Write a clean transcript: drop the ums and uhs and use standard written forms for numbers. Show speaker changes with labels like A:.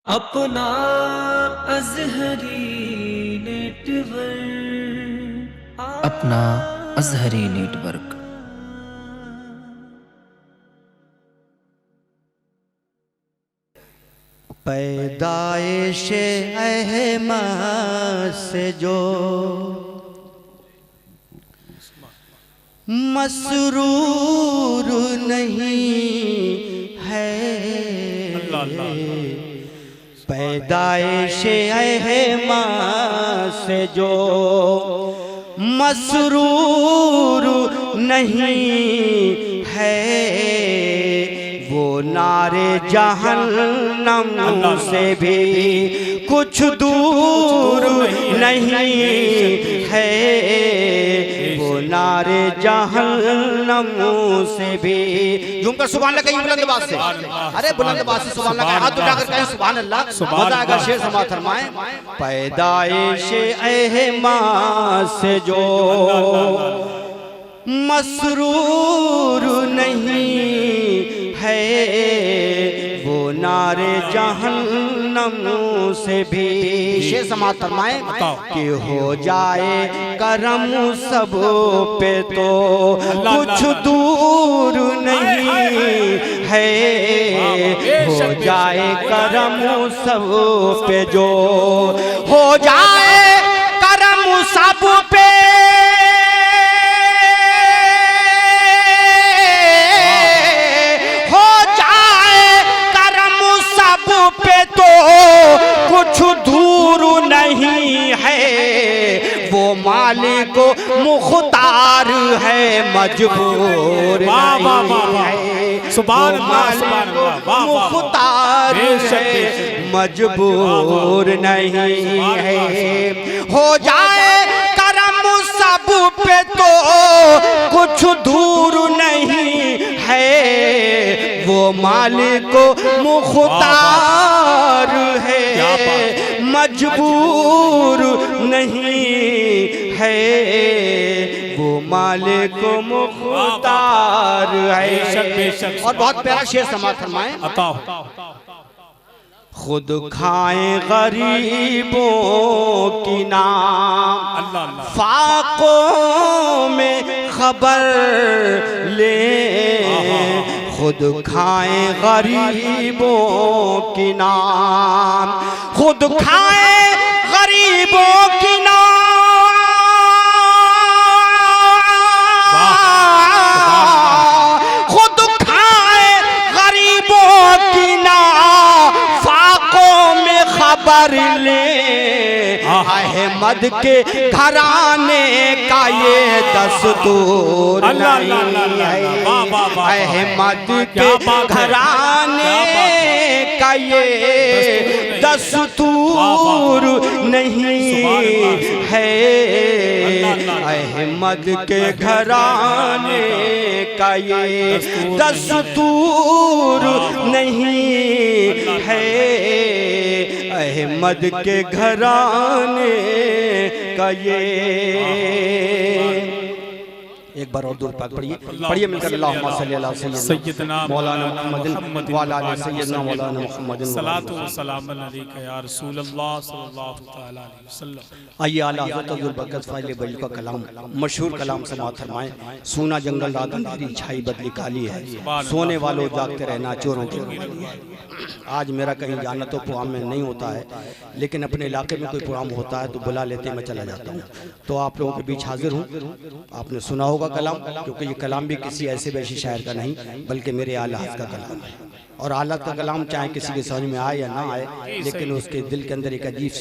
A: अपना अज़हरी नेटवर्क,
B: अपना अज़हरी नेटवर्क।
C: पैदाइश अहमद से जो मसरूर नहीं है, पैदाइश अहमद से जो मसरूर नहीं है, वो नारे जहन्नम से भी कुछ दूर नहीं है, वो नारे जहन्नम से भी। झूमकर सुभान अल्लाह कहिए बुलंद आवाज से, अरे बुलंद आवाज से सुभान अल्लाह, हाथ उठाकर कहें सुभान अल्लाह, मजा आएगा। शेर समाअत फरमाएं। पैदाइश अहमद से जो मसरूर नहीं है, वो नारे जहन्नम से भी। शेर समाअत फरमाएं कि हो जाए करम सब पे तो कुछ दूर नहीं है, हो जाए करम सब पे जो हो जाए करम सब पे कुछ दूर नहीं है, वो मालिक मुख्तार है मजबूर नहीं है, सुभान अल्लाह मुख्तार है मजबूर नहीं है, हो जाए करम सब पे तो कुछ दूर नहीं है, वो मालिक मुख्तार है मजबूर नहीं है, वो मालिक मुख्तार है। और बहुत प्यारा शेर समाअत फरमाएं। खुद खाएं गरीबों की नाम, फाकों में खबर ले, खुद खाएं गरीबों की नाम, खुद खाएं गरीबों की नाम, खुद खाएं गरीबों की नाम, फाकों में खबर ले, अहमद के घराने का ये दस्तूर नहीं है, अहमद के घराने का ये दस्तूर नहीं है, अहमद के घराने का ये दस्तूर नहीं है, अहमद के घराने का ये। एक बार और दूर पाक पढ़िए, पढ़िए मिलकर अल्लाहुम्मा सल्ली अला सय्यदना मौलाना मुहम्मदिन व अला आलि सय्यदना मौलाना मुहम्मदिन सलातो व सलाम अलैका या रसूल अल्लाह सल्लल्लाहु तआला अलैहि वसल्लम। आइए आला हज़रत अब्दुल बरकत फ़ाइल बली का कलाम, मशहूर कलाम समाअत फरमाएं। सूना जंगल रात अंधेरी छाई बदली काली है, सोने वालों जागते रहना चोरों की। आज मेरा कहीं जाना तो प्रोग्राम में नहीं होता है, लेकिन अपने इलाके में कोई प्रोग्राम होता है तो बुला लेते मैं चला जाता हूँ, तो आप लोगों के बीच हाजिर हूँ। आपने सुना होगा कलाम, क्योंकि ये कलाम भी किसी ऐसे वैसे शायर का नहीं बल्कि मेरे आला हज़रत का कलाम है। और आला का कलाम चाहे किसी के समझ में आए या ना आए, लेकिन उसके दिल के अंदर एक अजीब सी